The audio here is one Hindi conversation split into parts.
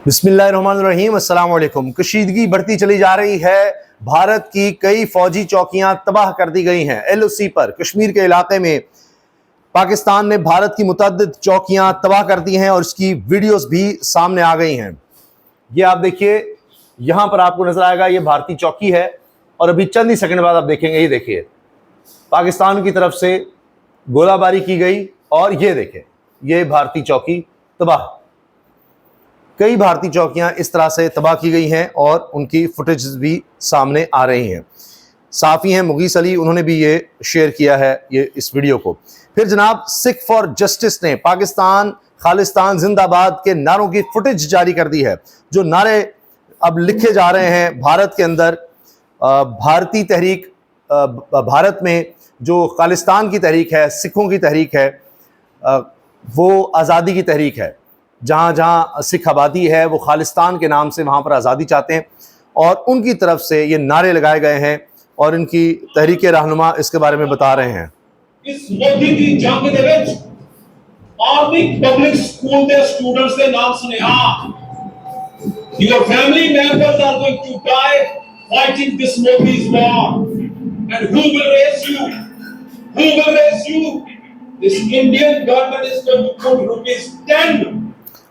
बिस्मिल्लाहिर्रहमानिर्रहीम, अस्सलाम वालेकुम। कशीदगी बढ़ती चली जा रही है। भारत की कई फौजी चौकियां तबाह कर दी गई हैं। LOC पर कश्मीर के इलाके में पाकिस्तान ने भारत की मुतअद्दिद चौकियां तबाह कर दी हैं और इसकी वीडियोस भी सामने आ गई हैं। ये आप देखिए, यहां पर आपको नजर आएगा, ये भारतीय चौकी है और अभी चंद ही सेकंड बाद आप देखेंगे, ये देखिए पाकिस्तान की तरफ से गोलाबारी की गई और ये देखें, ये भारतीय चौकी तबाह। कई भारतीय चौकियां इस तरह से तबाह की गई हैं और उनकी फुटेज भी सामने आ रही हैं। साफ़ी हैं मुगीस अली, उन्होंने भी ये शेयर किया है ये इस वीडियो को। फिर जनाब सिख फॉर जस्टिस ने पाकिस्तान खालिस्तान जिंदाबाद के नारों की फुटेज जारी कर दी है। जो नारे अब लिखे जा रहे हैं भारत के अंदर, भारतीय तहरीक, भारत में जो खालिस्तान की तहरीक है, सिखों की तहरीक है, वो आज़ादी की तहरीक है। जहाँ जहाँ सिख आबादी है वो खालिस्तान के नाम से वहाँ पर आज़ादी चाहते हैं और उनकी तरफ से ये नारे लगाए गए हैं और इनकी तहरीक रहनुमा इसके बारे में बता रहे हैं। इस मोदी की जंग दे विच आर्मी पब्लिक स्कूल के स्टूडेंट्स के नाम सुनेहा, your family members are going to die fighting this Modi's war and who will raise you, who will raise you? This Indian government is going to put ₹10।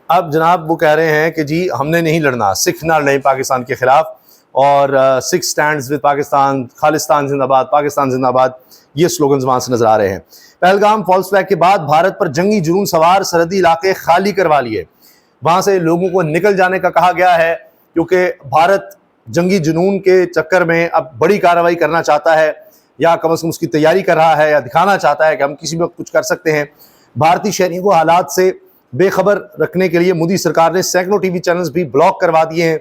अब जनाब वो कह रहे हैं कि जी हमने नहीं लड़ना, सिख ना लड़ें पाकिस्तान के खिलाफ और सिख स्टैंड्स विद पाकिस्तान, खालिस्तान जिंदाबाद, पाकिस्तान जिंदाबाद, ये स्लोगन्स वहाँ से नजर आ रहे हैं। पहलगाम फॉल्स फ्लैग के बाद भारत पर जंगी जुनून सवार सरहदी इलाके खाली करवा लिए, वहाँ से लोगों को निकल जाने का कहा गया है क्योंकि भारत जंगी जुनून के चक्कर में अब बड़ी कार्रवाई करना चाहता है या कम से कम उसकी तैयारी कर रहा है या दिखाना चाहता है कि हम किसी भी कुछ कर सकते हैं। भारतीय शहरियों को हालात से बेखबर रखने के लिए मोदी सरकार ने सैकड़ों टीवी चैनल्स भी ब्लॉक करवा दिए हैं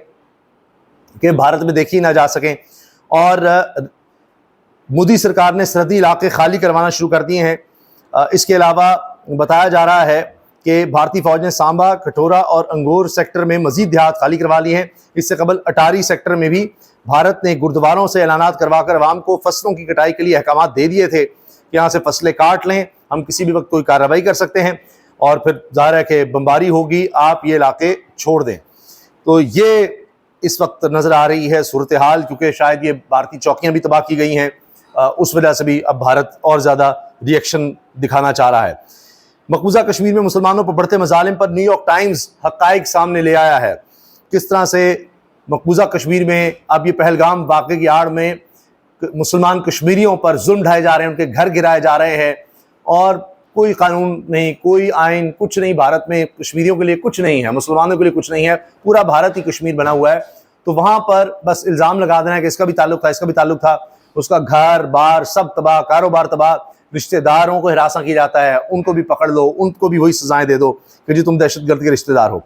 कि भारत में देखी ना जा सकें और मोदी सरकार ने सरहदी इलाके खाली करवाना शुरू कर दिए हैं। इसके अलावा बताया जा रहा है कि भारतीय फौज ने सांबा, कठोरा और अंगोर सेक्टर में मजीद देहात खाली करवा लिए हैं। इससे कबल अटारी सेक्टर में भी भारत ने गुरुद्वारों से ऐलानात करवाकर अवाम को फसलों की कटाई के लिए अहकामात दे दिए थे कि यहाँ से फसलें काट लें, हम किसी भी वक्त कोई कार्रवाई कर सकते हैं और फिर जाहिर है कि बमबारी होगी, आप ये इलाके छोड़ दें। तो ये इस वक्त नज़र आ रही है सूरत हाल, क्योंकि शायद ये भारतीय चौकियाँ भी तबाह की गई हैं, उस वजह से भी अब भारत और ज़्यादा रिएक्शन दिखाना चाह रहा है। मकबूजा कश्मीर में मुसलमानों पर बढ़ते मजालिम पर न्यूयॉर्क टाइम्स हक़ाइक़ सामने ले आया है। किस तरह से मकबूजा कश्मीर में अब ये पहलगाम वाक़े की आड़ में मुसलमान कश्मीरियों पर जुल्म ढाए जा रहे हैं, उनके घर गिराए जा रहे हैं और कोई कानून नहीं, कोई आइन, कुछ नहीं। भारत में कश्मीरियों के लिए कुछ नहीं है, मुसलमानों के लिए कुछ नहीं है, पूरा भारत ही कश्मीर बना हुआ है। तो वहाँ पर बस इल्ज़ाम लगा देना है कि इसका भी ताल्लुक था, इसका भी ताल्लुक था, उसका घर बार सब तबाह, कारोबार तबाह, रिश्तेदारों को हिरासा किया जाता है, उनको भी पकड़ लो, उनको भी वही सजाएं दे दो कि जी तुम दहशतगर्द के रिश्तेदार हो।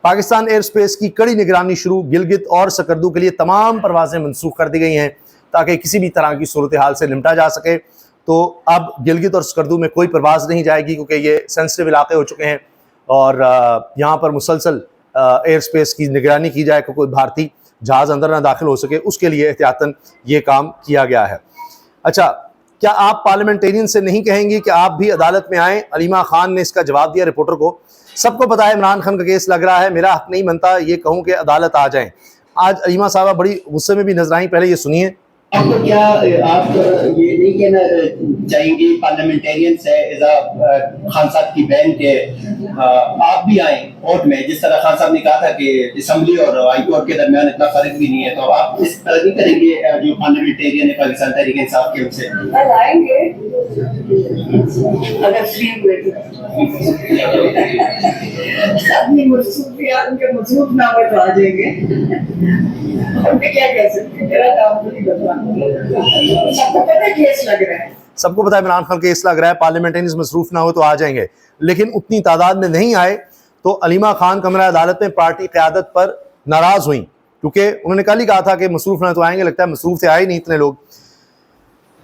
पाकिस्तान एयर स्पेस की कड़ी निगरानी शुरू, गिलगित और सकर्दू के लिए तमाम परवाजें मनसूख कर दी गई हैं ताकि किसी भी तरह की सूरत हाल से निपटा जा सके। तो अब गिलगित और सकर्दू में कोई परवाज़ नहीं जाएगी क्योंकि ये सेंसिटिव इलाके हो चुके हैं और यहाँ पर मुसलसल एयर स्पेस की निगरानी की जाए कि कोई भारतीय जहाज़ अंदर ना दाखिल हो सके, उसके लिए एहतियातन ये काम किया गया है। अच्छा, क्या आप पार्लियामेंटेरियन से नहीं कहेंगी कि आप भी अदालत में आएँ? अलीमा खान ने इसका जवाब दिया रिपोर्टर को। सबको पता है इमरान खान का केस लग रहा है, मेरा हक नहीं बनता ये कहूँ कि अदालत आ जाएँ। आज अलीमा साहबा बड़ी गुस्से में भी नजर आई, पहले ये सुनिए। आपको क्या, आप ये नहीं कहना चाहेंगे पार्लियामेंटेरियन से खान साहब की बहन के आप भी आए कोर्ट में, जिस तरह खान साहब ने कहा था कि असेंबली और हाई कोर्ट के दरमियान इतना फर्क भी नहीं है, तो आप इस तरह नहीं करेंगे जो पार्लियामेंटेरियन है पाकिस्तान तहरीक इंसाफ के उनसे आएंगे अगर फ्री हुए अपनी मजबूत ना हो तो आ जाएंगे। क्या कह सकते, मेरा काम नहीं बता। सबको पता है केस लग रहा है, सबको पता है इमरान खान केस लग रहा है, पार्लियामेंटेरियंस मसरूफ ना हो तो आ जाएंगे, लेकिन उतनी तादाद में नहीं आए। तो अलीमा खान कमरा अदालत में पार्टी क़यादत पर नाराज हुई क्योंकि उन्होंने कल ही कहा था कि मसरूफ ना तो आएंगे, लगता है मसरूफ से आए नहीं इतने लोग।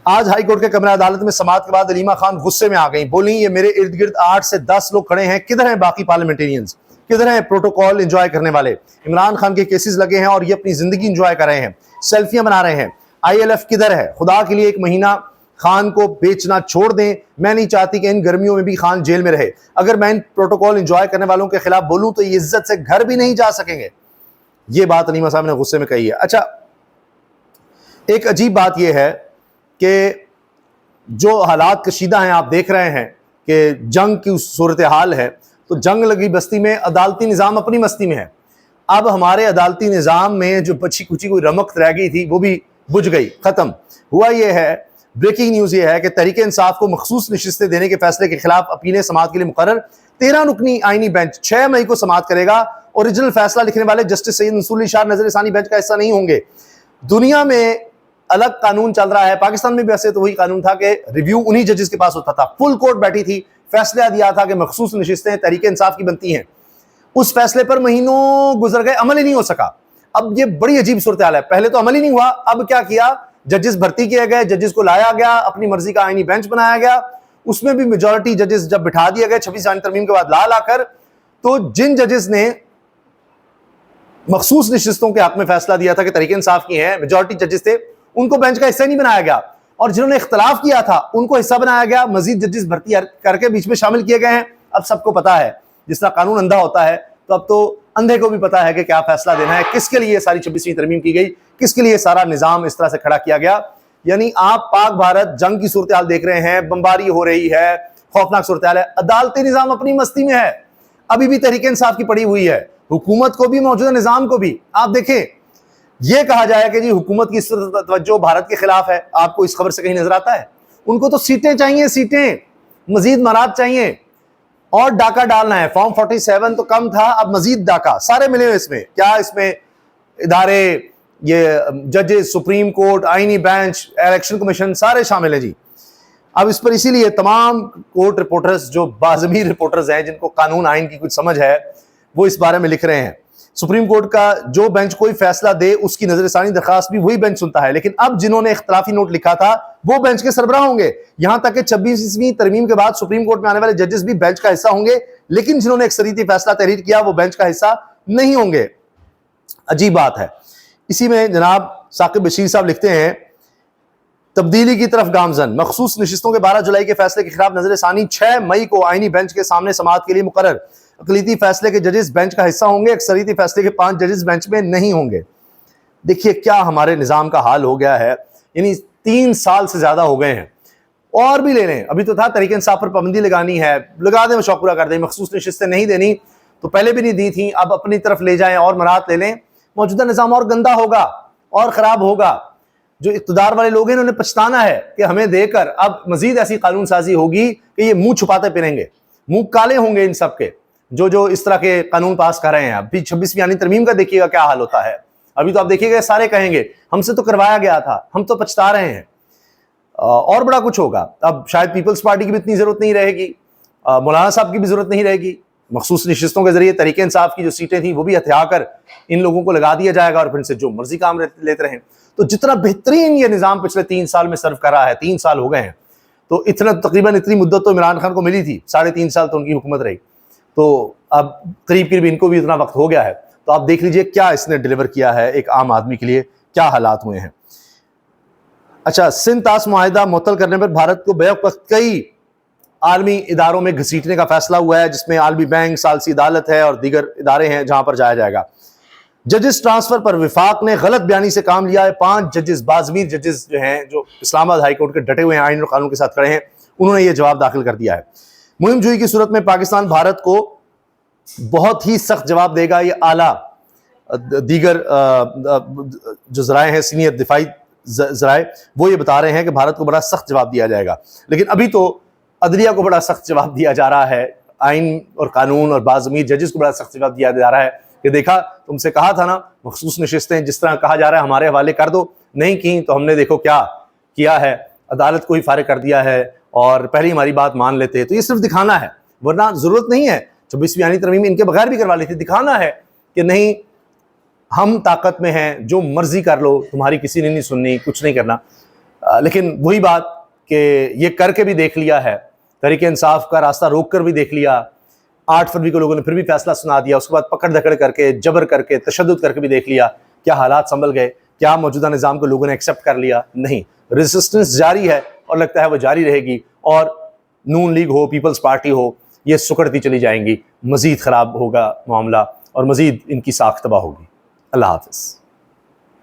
आज हाई कोर्ट के कमरा अदालत में समाअत के बाद अलीमा खान गुस्से में आ गई, बोली ये मेरे इर्द गिर्द 8 से 10 लोग खड़े हैं, किधर हैं बाकी पार्लियामेंटेरियंस, किधर हैं प्रोटोकॉल एंजॉय करने वाले? इमरान खान के केसेस लगे हैं और ये अपनी जिंदगी एंजॉय कर रहे हैं, सेल्फियां बना रहे हैं। ILF किधर है? खुदा के लिए एक महीना खान को बेचना छोड़ दें। मैं नहीं चाहती कि इन गर्मियों में भी खान जेल में रहे। अगर मैं इन प्रोटोकॉल एंजॉय करने वालों के खिलाफ बोलूं तो ये इज्जत से घर भी नहीं जा सकेंगे। ये बात नईमा साहब ने गुस्से में कही है। अच्छा, एक अजीब बात यह है कि जो हालात कशीदा हैं, आप देख रहे हैं कि जंग की सूरत हाल है, तो जंग लगी बस्ती में अदालती निज़ाम अपनी मस्ती में है। अब हमारे अदालती निज़ाम में जो बची कुची कोई रमक रह गई थी वो भी बुझ गई, ख़त्म हुआ। ये है, ब्रेकिंग न्यूज़ ये है कि तहरीक इंसाफ को मखसूस नशिस्तें देने के फैसले के खिलाफ अपीलें समाअत के लिए मुकर्रर 13 रुकनी आईनी बेंच 6 मई को समाअत करेगा। ओरिजिनल फैसला लिखने वाले जस्टिस सैयद मंसूर अली शाह नजर-ए-सानी बेंच का हिस्सा नहीं होंगे। दुनिया में अलग कानून चल रहा है, पाकिस्तान में भी वैसे तो वही कानून था कि रिव्यू उन्हीं जजेस के पास होता था। फुल कोर्ट बैठी थी, फैसला दिया था कि मखसूस नशिस्तें तहरीक इंसाफ की बनती हैं। उस फैसले पर महीनों गुजर गए, अमल ही नहीं हो सका। अब ये बड़ी अजीब सूरत हाल है। पहले तो अमल ही नहीं हुआ, अब क्या किया, जजेस भर्ती किए गए, जजेस को लाया गया, अपनी मर्जी का आईनी बेंच बनाया गया, उसमें भी मेजॉरिटी जजेस जब बिठा दिए गए 26 आईनी तरमीम के बाद लाकर, तो जिन जजेस ने मखसूस नशिस्तों के हक में फैसला दिया था कि तहरीक इंसाफ की है, मेजॉरिटी जजेस थे, उनको बेंच का हिस्सा नहीं बनाया गया। और जिन्होंने इख्तलाफ किया था उनको हिस्सा बनाया गया, मजीद जजेस भर्ती करके बीच में शामिल किए गए हैं। अब सबको पता है, जिस तरह कानून अंधा होता है, तो अब तो अंधे को भी पता है कि क्या फैसला देना है, किसके लिए सारी 26वीं तरमीम की गई, किसके लिए सारा निजाम इस तरह से खड़ा किया गया। यानी आप पाक भारत जंग की सूरत हाल देख रहे हैं, बमबारी हो रही है, खौफनाक सूरत हाल है, अदालती निजाम अपनी मस्ती में है, अभी भी तहरीक इंसाफ की पड़ी हुई है, हुकूमत को भी मौजूदा निजाम को भी। आप देखें, यह कहा जाए कि जी हुकूमत की तवज्जो भारत के खिलाफ है, आपको इस खबर से कहीं नजर आता है? उनको तो सीटें चाहिए, सीटें, मजीद मराद चाहिए और डाका डालना है। फॉर्म 47 तो कम था, अब मजीद डाका सारे मिले हुए इसमें। क्या इसमें इदारे, ये जजेस, सुप्रीम कोर्ट, आईनी बेंच, इलेक्शन कमीशन सारे शामिल हैं जी। अब इस पर इसीलिए तमाम कोर्ट रिपोर्टर्स जो बाज़मीर रिपोर्टर्स हैं, जिनको कानून आइन की कुछ समझ है, वो इस बारे में लिख रहे हैं। सुप्रीम कोर्ट का जो बेंच कोई फैसला दे उसकी नजरसानी दरखास्त भी वही बेंच सुनता है, लेकिन अब जिन्होंने इख्तलाफी नोट लिखा था वो बेंच के सरबराह होंगे। यहां तक कि 26वीं तरमीम के बाद सुप्रीम कोर्ट में आने वाले जजेस भी बेंच का हिस्सा होंगे, लेकिन जिन्होंने अक्सरियती फैसला तहरीर किया वो बेंच का हिस्सा नहीं होंगे। अजीब बात है। इसी में जनाब साकिब बशीर साहब लिखते हैं, तब्दीली की तरफ गामजन, मखसूस नशिस्तों के 12 जुलाई के फैसले के खिलाफ नजरसानी 6 मई को आईनी बेंच के सामने समाअत के लिए मुकर्रर। अकलीती फैसले के जजेस बेंच का हिस्सा होंगे, अक्सरियती फैसले के 5 जजेस बेंच में नहीं होंगे। देखिए क्या हमारे निज़ाम का हाल हो गया है। यानी 3 साल से ज्यादा हो गए हैं, और भी ले लें। अभी तो था तहरीक इंसाफ पर पाबंदी लगानी है, लगा दें, शौक पूरा कर दें। मखसूस नशिस्तें नहीं देनी तो पहले भी नहीं दी थी, अब अपनी तरफ ले जाएं और मराहत ले लें। मौजूदा निज़ाम और गंदा होगा और ख़राब होगा। जो इक़्तिदार वाले लोग हैं उन्होंने पछताना है कि हमें देकर अब मजीद ऐसी कानून साजी होगी कि ये मुंह छुपाते फिरेंगे, मुंह काले होंगे इन सब के, जो इस तरह के कानून पास कर रहे हैं। अभी 26वीं आईनी तरमीम का देखिएगा क्या हाल होता है। अभी तो आप देखिएगा सारे कहेंगे हमसे तो करवाया गया था, हम तो पछता रहे हैं। और बड़ा कुछ होगा। अब शायद पीपल्स पार्टी की भी इतनी जरूरत नहीं रहेगी, मौलाना साहब की भी जरूरत नहीं रहेगी। मखसूस नशिस्तों के जरिए तहरीक इंसाफ की जो सीटें थी वो भी हथिया कर इन लोगों को लगा दिया जाएगा और फिर से जो मर्जी काम लेते रहें। तो जितना बेहतरीन ये निज़ाम पिछले 3 साल में सर्व कर रहा है, 3 साल हो गए हैं, तो इतना तकरीबन इतनी मुद्दत तो इमरान खान को मिली थी, 3.5 साल तो उनकी हुकूमत रही। तो अब करीब इनको भी इतना वक्त हो गया है। तो आप देख लीजिए क्या इसने डिलीवर किया है एक आम आदमी के लिए, क्या हालात हुए हैं। अच्छा, सिंध ताश मुआहिदा मुअत्तल करने पर भारत को बैक वक्त कई आलमी इदारों में घसीटने का फैसला हुआ है, जिसमें आलमी बैंक, सालसी अदालत है और दीगर इदारे हैं जहां पर जाया जाएगा। जजेस ट्रांसफर पर विफाक ने गलत बयानी से काम लिया है। 5 जजेस, बाज़मीर जजेस जो हैं, जो इस्लामाबाद हाई कोर्ट के डटे हुए हैं, आइन और कानून के साथ खड़े हैं, उन्होंने ये जवाब दाखिल कर दिया है। मुहिम जुई की सूरत में पाकिस्तान भारत को बहुत ही सख्त जवाब देगा। ये आला दीगर जो जराए हैं, सीनियर दिफाई जराए, वो ये बता रहे हैं कि भारत को बड़ा सख्त जवाब दिया जाएगा। लेकिन अभी तो अदलिया को बड़ा सख्त जवाब दिया जा रहा है, आइन और कानून और बाज़मीर जजेस को बड़ा सख्त जवाब दिया जा रहा है कि देखा, तुमसे कहा था ना, मखसूस नशिस्तें जिस तरह कहा जा रहा है हमारे हवाले कर दो, नहीं की तो हमने देखो क्या किया है, अदालत को ही फारिग कर दिया है और पहले हमारी बात मान लेते। तो ये सिर्फ दिखाना है, वरना जरूरत नहीं है। 26वीं आईनी तरमीम इनके बगैर भी करवा ली थी। दिखाना है कि नहीं, हम ताकत में हैं, जो मर्जी कर लो, तुम्हारी किसी ने नहीं सुननी, कुछ नहीं करना। लेकिन वही बात कि ये करके भी देख लिया है, तहरीक इंसाफ का रास्ता रोक कर भी देख लिया। 8 फरवरी को लोगों ने फिर भी फैसला सुना दिया, उसके बाद पकड़ धकड़ करके, जबर करके, तशद्दुद करके भी देख लिया। क्या हालात संभल गए? क्या मौजूदा निज़ाम को लोगों ने एक्सेप्ट कर लिया? नहीं, रेजिस्टेंस जारी है और लगता है वो जारी रहेगी, और नून लीग हो, पीपल्स पार्टी हो, ये सुकड़ती चली जाएंगी, मज़ीद ख़राब होगा मामला और मज़ीद इनकी साख तबाह होगी। अल्लाह हाफ़िज़।